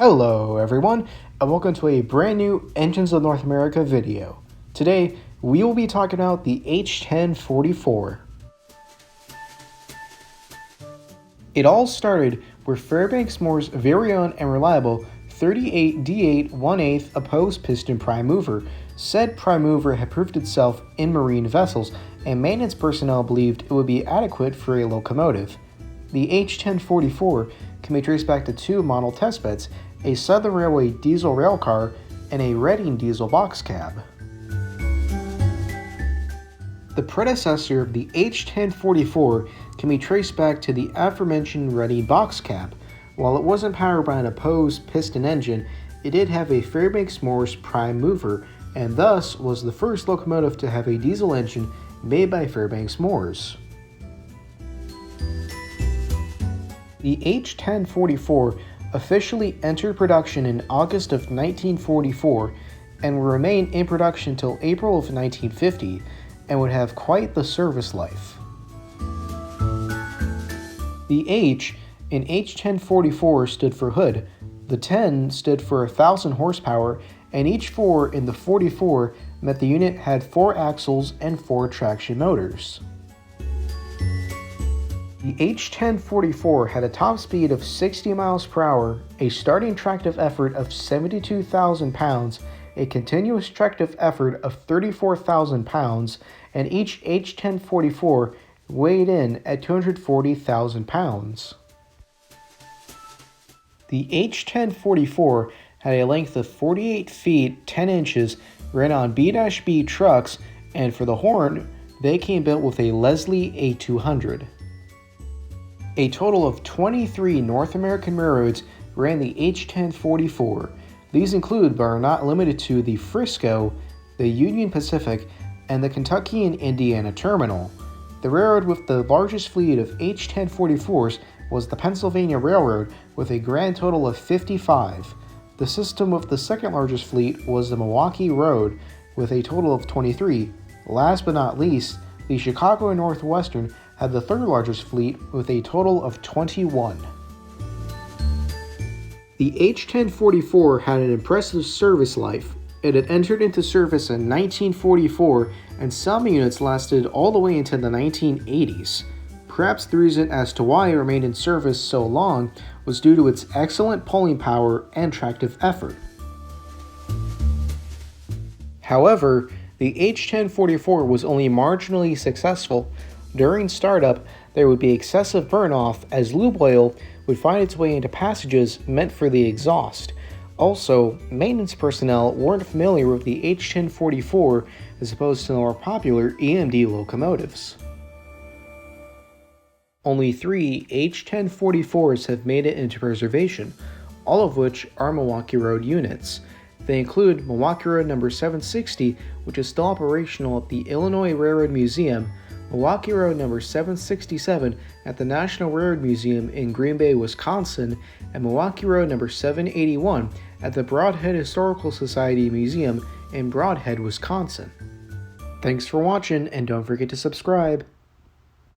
Hello everyone, and welcome to a brand new Engines of North America video. Today, we will be talking about the H10-44. It all started with Fairbanks Moore's very own and reliable 38D8 1/8 opposed piston prime mover. Said prime mover had proved itself in marine vessels, and maintenance personnel believed it would be adequate for a locomotive. The H10-44 can be traced back to two model testbeds, a Southern Railway diesel railcar, and a Reading diesel box cab. The predecessor of the H10-44 can be traced back to the aforementioned Reading box cab. While it wasn't powered by an opposed piston engine, it did have a Fairbanks Moore's prime mover, and thus was the first locomotive to have a diesel engine made by Fairbanks Moore's. The H10-44 officially entered production in August of 1944 and would remain in production till April of 1950 and would have quite the service life. The H in H10-44 stood for hood, the 10 stood for 1,000 horsepower, and each 4 in the 44 meant the unit had 4 axles and 4 traction motors. The H10-44 had a top speed of 60 miles per hour, a starting tractive effort of 72,000 pounds, a continuous tractive effort of 34,000 pounds, and each H10-44 weighed in at 240,000 pounds. The H10-44 had a length of 48 feet 10 inches, ran on B-B trucks, and for the horn, they came built with a Leslie A200. A total of 23 North American railroads ran the H10-44. These include, but are not limited to, the Frisco, the Union Pacific, and the Kentucky and Indiana Terminal. The railroad with the largest fleet of H10-44s was the Pennsylvania Railroad, with a grand total of 55. The system with the second largest fleet was the Milwaukee Road, with a total of 23. Last but not least, the Chicago and Northwestern had the third largest fleet with a total of 21. The H10-44 had an impressive service life. It had entered into service in 1944, and some units lasted all the way into the 1980s. Perhaps the reason as to why it remained in service so long was due to its excellent pulling power and tractive effort. However, the H10-44 was only marginally successful. During startup, there would be excessive burn-off as lube oil would find its way into passages meant for the exhaust. Also, maintenance personnel weren't familiar with the H10-44 as opposed to the more popular EMD locomotives. Only 3 H10-44s have made it into preservation, all of which are Milwaukee Road units. They include Milwaukee Road number 760, which is still operational at the Illinois Railroad Museum, Milwaukee Road number 767 at the National Railroad Museum in Green Bay, Wisconsin, and Milwaukee Road number 781 at the Brodhead Historical Society Museum in Brodhead, Wisconsin. Thanks for watching, and don't forget to subscribe.